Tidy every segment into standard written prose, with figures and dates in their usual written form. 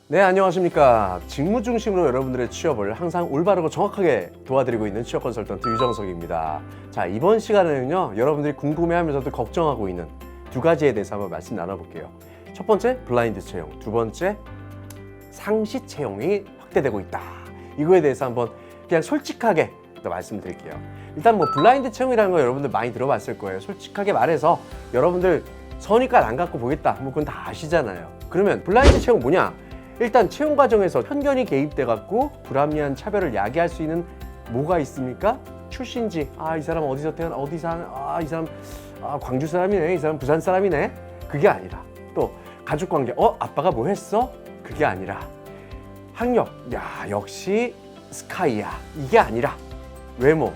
네, 안녕하십니까. 직무 중심으로 여러분들의 취업을 항상 올바르고 정확하게 도와드리고 있는 취업 컨설턴트 유정석입니다. 자, 이번 시간에는요, 여러분들이 궁금해하면서도 걱정하고 있는 두 가지에 대해서 한번 말씀 나눠볼게요. 첫 번째, 블라인드 채용. 두 번째, 상시 채용이 확대되고 있다. 이거에 대해서 한번 그냥 솔직하게 또 말씀드릴게요. 일단 뭐 블라인드 채용이라는 거 여러분들 많이 들어봤을 거예요. 솔직하게 말해서 여러분들 선입관 안 갖고 보겠다. 뭐 그건 다 아시잖아요. 그러면 블라인드 채용 뭐냐? 일단 채용 과정에서 편견이 개입돼 갖고 불합리한 차별을 야기할 수 있는 뭐가 있습니까? 출신지, 이 사람 어디서 어디 사는, 이 사람 광주 사람이네, 이 사람 부산 사람이네. 그게 아니라 또 가족 관계, 아빠가 뭐 했어? 그게 아니라 학력, 역시 스카이야. 이게 아니라 외모,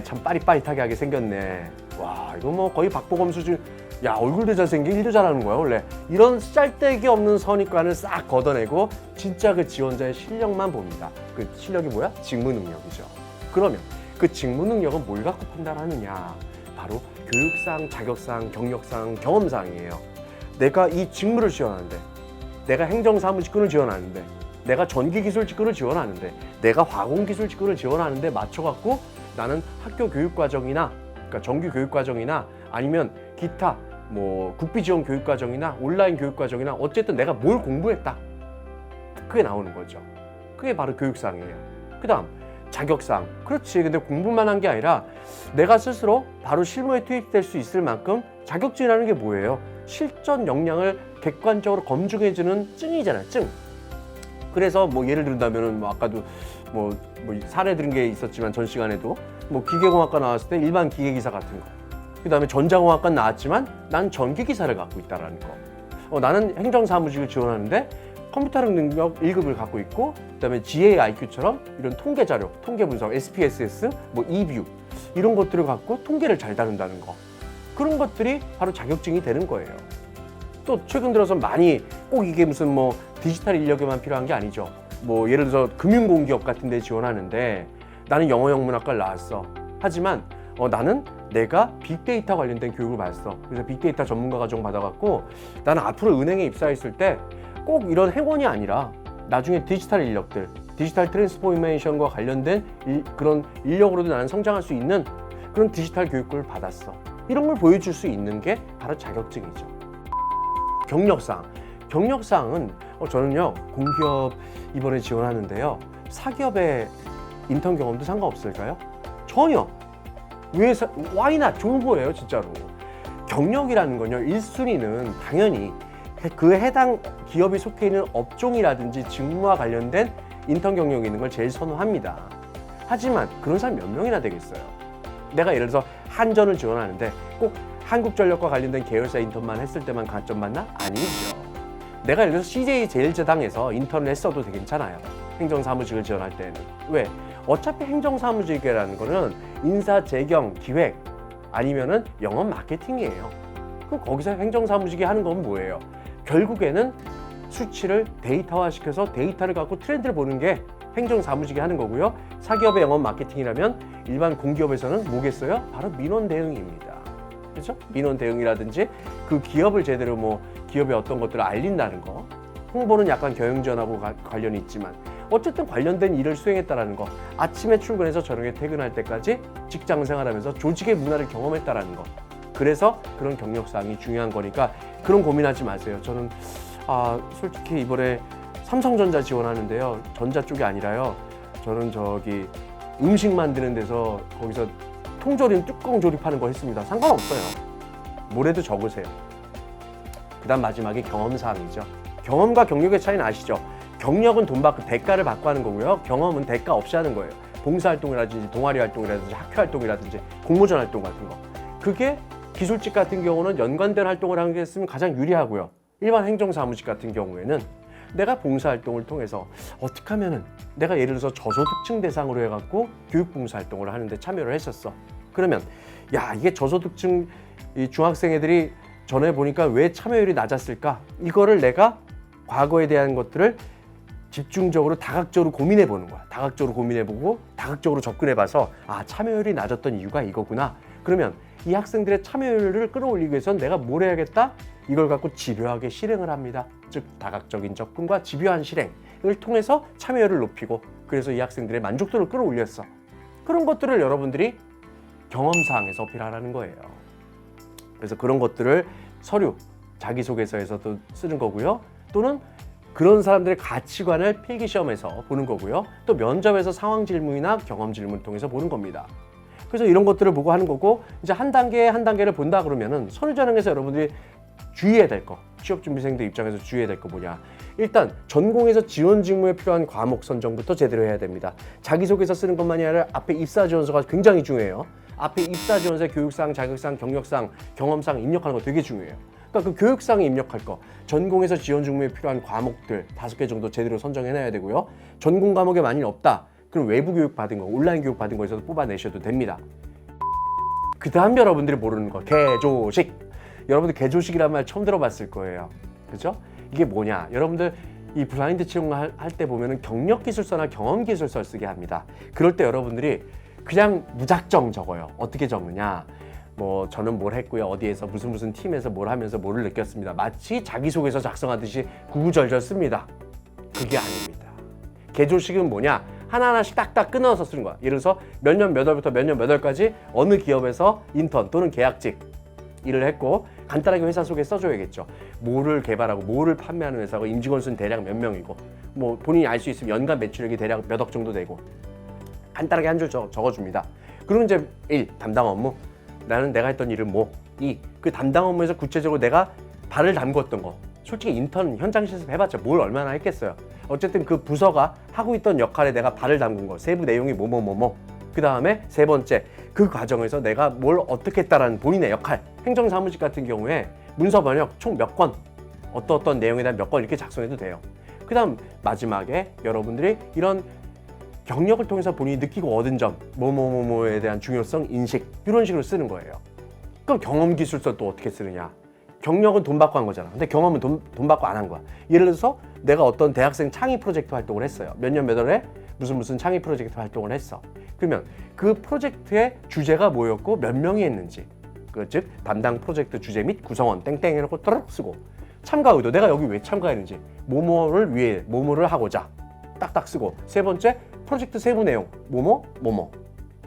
참 빠릿빠릿하게 하게 생겼네. 와, 이거 뭐 거의 박보검 수준. 얼굴도 잘생긴, 일도 잘하는 거야 원래. 이런 짤데기 없는 선입관을 싹 걷어내고 진짜 그 지원자의 실력만 봅니다. 그 실력이 뭐야? 직무 능력이죠. 그러면 그 직무 능력은 뭘 갖고 판단하느냐? 바로 교육상, 자격상, 경력상, 경험상이에요. 내가 이 직무를 지원하는데, 내가 행정사무 직군을 지원하는데, 내가 전기기술 직군을 지원하는데, 내가 화공기술 직군을 지원하는데 맞춰갖고 나는 학교 교육과정이나, 그러니까 정규 교육과정이나 아니면 기타 뭐 국비지원 교육과정이나 온라인 교육과정이나 어쨌든 내가 뭘 공부했다. 그게 나오는 거죠. 그게 바로 교육상이에요. 그 다음 자격상. 그렇지. 근데 공부만 한 게 아니라 내가 스스로 바로 실무에 투입될 수 있을 만큼 자격증이라는 게 뭐예요? 실전 역량을 객관적으로 검증해주는 증이잖아요. 증. 그래서 뭐 예를 들자면은 뭐 아까도 뭐 사례 들은 게 있었지만 전 시간에도 뭐 기계공학과 나왔을 때 일반 기계기사 같은 거. 그 다음에 전자공학과 나왔지만 난 전기기사를 갖고 있다라는 거. 나는 행정사무직을 지원하는데 컴퓨터력 능력 1급을 갖고 있고, 그 다음에 GAIQ처럼 이런 통계 자료, 통계 분석, SPSS, 뭐 EView 이런 것들을 갖고 통계를 잘 다룬다는 거. 그런 것들이 바로 자격증이 되는 거예요. 또 최근 들어서 많이 꼭 이게 무슨 뭐 디지털 인력에만 필요한 게 아니죠. 뭐 예를 들어서 금융공기업 같은 데 지원하는데 나는 영어영문학과를 나왔어. 하지만 나는 내가 빅데이터 관련된 교육을 받았어. 그래서 빅데이터 전문가 과정 받아갖고 나는 앞으로 은행에 입사했을 때 꼭 이런 행원이 아니라 나중에 디지털 인력들, 디지털 트랜스포메이션과 관련된 그런 인력으로도 나는 성장할 수 있는 그런 디지털 교육을 받았어. 이런 걸 보여줄 수 있는 게 바로 자격증이죠. 경력상. 경력상은 저는요 공기업 이번에 지원하는데요. 사기업의 인턴 경험도 상관없을까요? 전혀. why not? 좋은 거예요, 진짜로. 경력이라는 건요, 1순위는 당연히 그 해당 기업이 속해 있는 업종이라든지 직무와 관련된 인턴 경력이 있는 걸 제일 선호합니다. 하지만 그런 사람 몇 명이나 되겠어요? 내가 예를 들어서 한전을 지원하는데 꼭 한국전력과 관련된 계열사 인턴만 했을 때만 가점 받나? 아니죠. 내가 예를 들어서 CJ제일제당에서 인턴을 했어도 괜찮아요. 행정사무직을 지원할 때는. 왜? 어차피 행정사무직이라는 거는 인사, 재경, 기획 아니면은 영업 마케팅이에요. 그럼 거기서 행정사무직이 하는 건 뭐예요? 결국에는 수치를 데이터화 시켜서 데이터를 갖고 트렌드를 보는 게 행정사무직이 하는 거고요. 사기업의 영업 마케팅이라면 일반 공기업에서는 뭐겠어요? 바로 민원 대응입니다. 그렇죠? 민원 대응이라든지 그 기업을 제대로 뭐 기업의 어떤 것들을 알린다는 거. 홍보는 약간 경영지원하고 관련이 있지만 어쨌든 관련된 일을 수행했다라는 거. 아침에 출근해서 저녁에 퇴근할 때까지 직장 생활하면서 조직의 문화를 경험했다라는 거. 그래서 그런 경력사항이 중요한 거니까 그런 고민하지 마세요. 저는 솔직히 이번에 삼성전자 지원하는데요. 전자 쪽이 아니라요. 저는 저기 음식 만드는 데서 거기서 통조림 뚜껑 조립하는 거 했습니다. 상관없어요. 뭐래도 적으세요. 그 다음 마지막에 경험사항이죠. 경험과 경력의 차이는 아시죠? 경력은 돈 받고 대가를 받고 하는 거고요. 경험은 대가 없이 하는 거예요. 봉사활동이라든지 동아리 활동이라든지 학교 활동이라든지 공모전 활동 같은 거. 그게 기술직 같은 경우는 연관된 활동을 하는 게 있으면 가장 유리하고요. 일반 행정사무직 같은 경우에는 내가 봉사활동을 통해서 어떻게 하면은 내가 예를 들어서 저소득층 대상으로 해갖고 교육봉사활동을 하는데 참여를 했었어. 그러면 이게 저소득층 이 중학생 애들이 전에 보니까 왜 참여율이 낮았을까? 이거를 내가 과거에 대한 것들을 집중적으로 다각적으로 고민해 보는 거야. 다각적으로 고민해 보고 다각적으로 접근해 봐서 참여율이 낮았던 이유가 이거구나. 그러면 이 학생들의 참여율을 끌어올리기 위해서는 내가 뭘 해야겠다? 이걸 갖고 집요하게 실행을 합니다. 즉 다각적인 접근과 집요한 실행, 이걸 통해서 참여율을 높이고, 그래서 이 학생들의 만족도를 끌어올렸어. 그런 것들을 여러분들이 경험사항에서 어필하라는 거예요. 그래서 그런 것들을 서류, 자기소개서에서도 쓰는 거고요. 또는 그런 사람들의 가치관을 필기시험에서 보는 거고요. 또 면접에서 상황 질문이나 경험 질문을 통해서 보는 겁니다. 그래서 이런 것들을 보고 하는 거고, 이제 한 단계 한 단계를 본다 그러면은 서류 전형에서 여러분들이 주의해야 될 거, 취업준비생들 입장에서 주의해야 될 거 뭐냐. 일단 전공에서 지원 직무에 필요한 과목 선정부터 제대로 해야 됩니다. 자기소개서 쓰는 것만이 아니라 앞에 입사지원서가 굉장히 중요해요. 앞에 입사지원서에 교육사항, 자격사항, 경력사항, 경험사항 입력하는 거 되게 중요해요. 그러니까 그 교육사항에 입력할 거, 전공에서 지원 직무에 필요한 과목들 5개 정도 제대로 선정해놔야 되고요. 전공 과목에 만일 없다, 그럼 외부 교육 받은 거, 온라인 교육 받은 거에서도 뽑아내셔도 됩니다. 그 다음 여러분들이 모르는 거, 개조식. 여러분들 개조식이라는 말 처음 들어봤을 거예요. 그죠? 이게 뭐냐? 여러분들 이 블라인드 채용을 할 때 보면은 경력기술서나 경험기술서를 쓰게 합니다. 그럴 때 여러분들이 그냥 무작정 적어요. 어떻게 적느냐? 뭐 저는 뭘 했고요. 어디에서 무슨 팀에서 뭘 하면서 뭐를 느꼈습니다. 마치 자기소개서 작성하듯이 구구절절 씁니다. 그게 아닙니다. 개조식은 뭐냐? 하나하나씩 딱딱 끊어서 쓰는 거야. 예를 들어서 몇 년 몇 월부터 몇 년 몇 월까지 어느 기업에서 인턴 또는 계약직 일을 했고, 간단하게 회사 소개 써줘야겠죠. 뭐를 개발하고 뭐를 판매하는 회사고, 임직원 수는 대략 몇 명이고, 뭐 본인이 알 수 있으면 연간 매출액이 대략 몇 억 정도 되고, 간단하게 한 줄 적어줍니다. 그리고 이제 1. 담당 업무. 나는 내가 했던 일은 뭐. 2. 그 담당 업무에서 구체적으로 내가 발을 담궜던 거. 솔직히 인턴 현장 실습 해봤자 뭘 얼마나 했겠어요. 어쨌든 그 부서가 하고 있던 역할에 내가 발을 담근 거. 세부 내용이 뭐뭐뭐뭐. 그 다음에 세 번째, 그 과정에서 내가 뭘 어떻게 했다라는 본인의 역할. 행정사무직 같은 경우에 문서 번역 총 몇 건, 어떤 내용에 대한 몇 건 이렇게 작성해도 돼요. 그 다음 마지막에 여러분들이 이런 경력을 통해서 본인이 느끼고 얻은 점, 뭐뭐뭐뭐에 대한 중요성, 인식, 이런 식으로 쓰는 거예요. 그럼 경험기술서 또 어떻게 쓰느냐? 경력은 돈 받고 한 거잖아. 근데 경험은 돈 받고 안 한 거야. 예를 들어서 내가 어떤 대학생 창의 프로젝트 활동을 했어요. 몇 년 몇 월에 무슨 창의 프로젝트 활동을 했어. 그러면 그 프로젝트의 주제가 뭐였고 몇 명이 했는지, 즉 담당 프로젝트 주제 및 구성원 땡땡 해놓고 따르륵 쓰고, 참가 의도, 내가 여기 왜 참가했는지, 뭐뭐를 위해, 뭐뭐를 하고자 딱딱 쓰고, 세 번째 프로젝트 세부 내용, 뭐뭐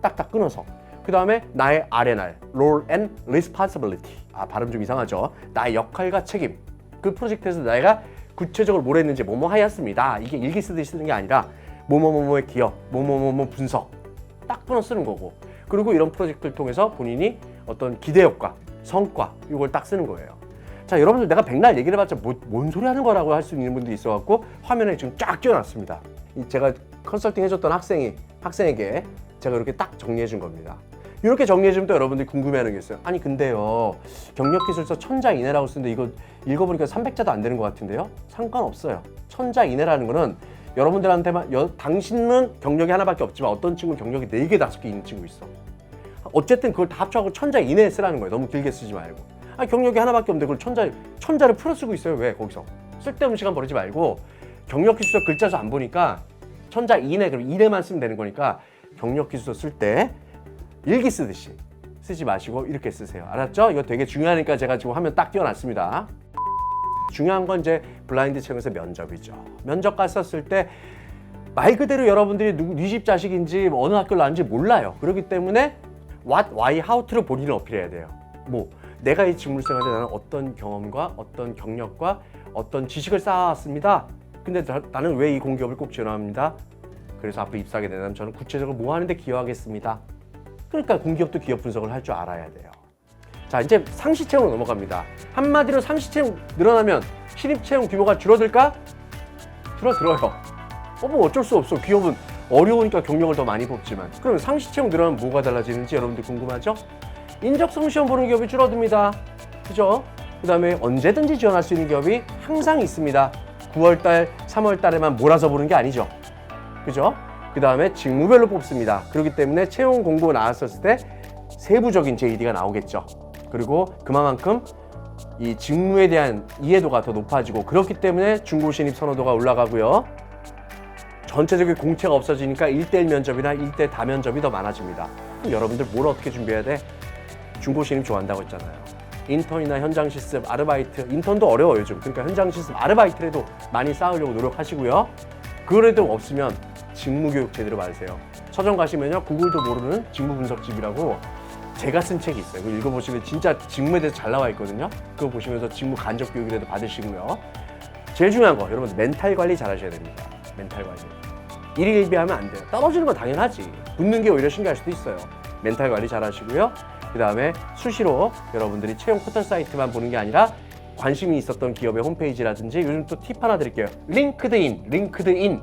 딱딱 끊어서, 그 다음에 나의 R&R, Role and Responsibility. 발음 좀 이상하죠? 나의 역할과 책임. 그 프로젝트에서 내가 구체적으로 뭘 했는지 뭐뭐 하였습니다. 이게 일기 쓰듯이 쓰는 게 아니라 뭐뭐뭐뭐의 기억, 뭐뭐뭐뭐 분석 딱 끊어 쓰는 거고, 그리고 이런 프로젝트를 통해서 본인이 어떤 기대 효과, 성과, 이걸 딱 쓰는 거예요. 자, 여러분들 내가 백날 얘기를 해봤자 뭔 소리 하는 거라고 할 수 있는 분들이 있어갖고 화면에 지금 쫙 띄워놨습니다. 제가 컨설팅 해줬던 학생에게 제가 이렇게 딱 정리해 준 겁니다. 이렇게 정리해 주면 또 여러분들이 궁금해하는 게 있어요. 아니 근데요, 경력기술서 1000자 이내라고 쓰는데 이거 읽어보니까 300자도 안 되는 것 같은데요? 상관없어요. 1000자 이내라는 거는 여러분들한테만, 당신은 경력이 하나밖에 없지만 어떤 친구는 경력이 4개, 5개 있는 친구 있어. 어쨌든 그걸 다 합쳐갖고 1000자 이내에 쓰라는 거예요. 너무 길게 쓰지 말고. 경력이 하나밖에 없는데 그걸 1000자를 풀어 쓰고 있어요. 왜 거기서? 쓸데없는 시간 버리지 말고, 경력기술서 글자수 안 보니까 1000자 이내, 그럼 이내만 쓰면 되는 거니까 경력기술서 쓸 때 일기 쓰듯이 쓰지 마시고 이렇게 쓰세요. 알았죠? 이거 되게 중요하니까 제가 지금 화면 딱 띄워놨습니다. 중요한 건 이제 블라인드 채용에서 면접이죠. 면접 갔었을 때 말 그대로 여러분들이 네 집 자식인지 어느 학교를 나왔는지 몰라요. 그렇기 때문에 what, why, how to를 본인을 어필해야 돼요. 내가 이 직무생활에 나는 어떤 경험과 어떤 경력과 어떤 지식을 쌓아왔습니다. 근데 나는 왜 이 공기업을 꼭 지원합니다. 그래서 앞으로 입사하게 되면 저는 구체적으로 뭐 하는데 기여하겠습니다. 그러니까 공기업도 기업 분석을 할 줄 알아야 돼요. 자, 이제 상시 채용으로 넘어갑니다. 한마디로 상시 채용 늘어나면 신입 채용 규모가 줄어들까? 줄어들어요. 뭐 어쩔 수 없어. 기업은 어려우니까 경력을 더 많이 뽑지만. 그럼 상시 채용 늘어나면 뭐가 달라지는지 여러분들 궁금하죠? 인적성 시험 보는 기업이 줄어듭니다. 그죠? 그 다음에 언제든지 지원할 수 있는 기업이 항상 있습니다. 9월달, 3월달에만 몰아서 보는 게 아니죠. 그죠? 그 다음에 직무별로 뽑습니다. 그렇기 때문에 채용 공고 나왔었을 때 세부적인 JD가 나오겠죠. 그리고 그만큼 이 직무에 대한 이해도가 더 높아지고, 그렇기 때문에 중고 신입 선호도가 올라가고요. 전체적인 공채가 없어지니까 1대1 면접이나 1대 다면접이 더 많아집니다. 그럼 여러분들 뭘 어떻게 준비해야 돼? 중고 신입 좋아한다고 했잖아요. 인턴이나 현장 실습, 아르바이트, 인턴도 어려워요 요즘. 그러니까 현장 실습, 아르바이트라도 많이 쌓으려고 노력하시고요. 그래도 없으면 직무교육 제대로 받으세요. 서점 가시면요, 구글도 모르는 직무분석집이라고 제가 쓴 책이 있어요. 그거 읽어보시면 진짜 직무에 대해서 잘 나와 있거든요. 그거 보시면서 직무 간접 교육이라도 받으시고요. 제일 중요한 거, 여러분 멘탈 관리 잘 하셔야 됩니다. 멘탈 관리. 일일비하면 안 돼요. 떨어지는 건 당연하지. 붙는 게 오히려 신기할 수도 있어요. 멘탈 관리 잘 하시고요. 그 다음에 수시로 여러분들이 채용 포털 사이트만 보는 게 아니라 관심이 있었던 기업의 홈페이지라든지, 요즘 또 팁 하나 드릴게요. 링크드인.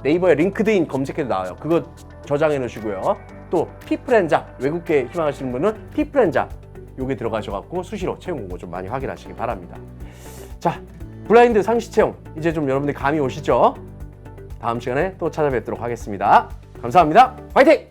네이버에 링크드인 검색해도 나와요. 그거 저장해 놓으시고요. 또 피플앤잡, 외국계 희망하시는 분은 피플앤잡 요게 들어가셔갖고 수시로 채용 공고 좀 많이 확인하시기 바랍니다. 자, 블라인드 상시 채용 이제 좀 여러분들 감이 오시죠? 다음 시간에 또 찾아뵙도록 하겠습니다. 감사합니다. 화이팅!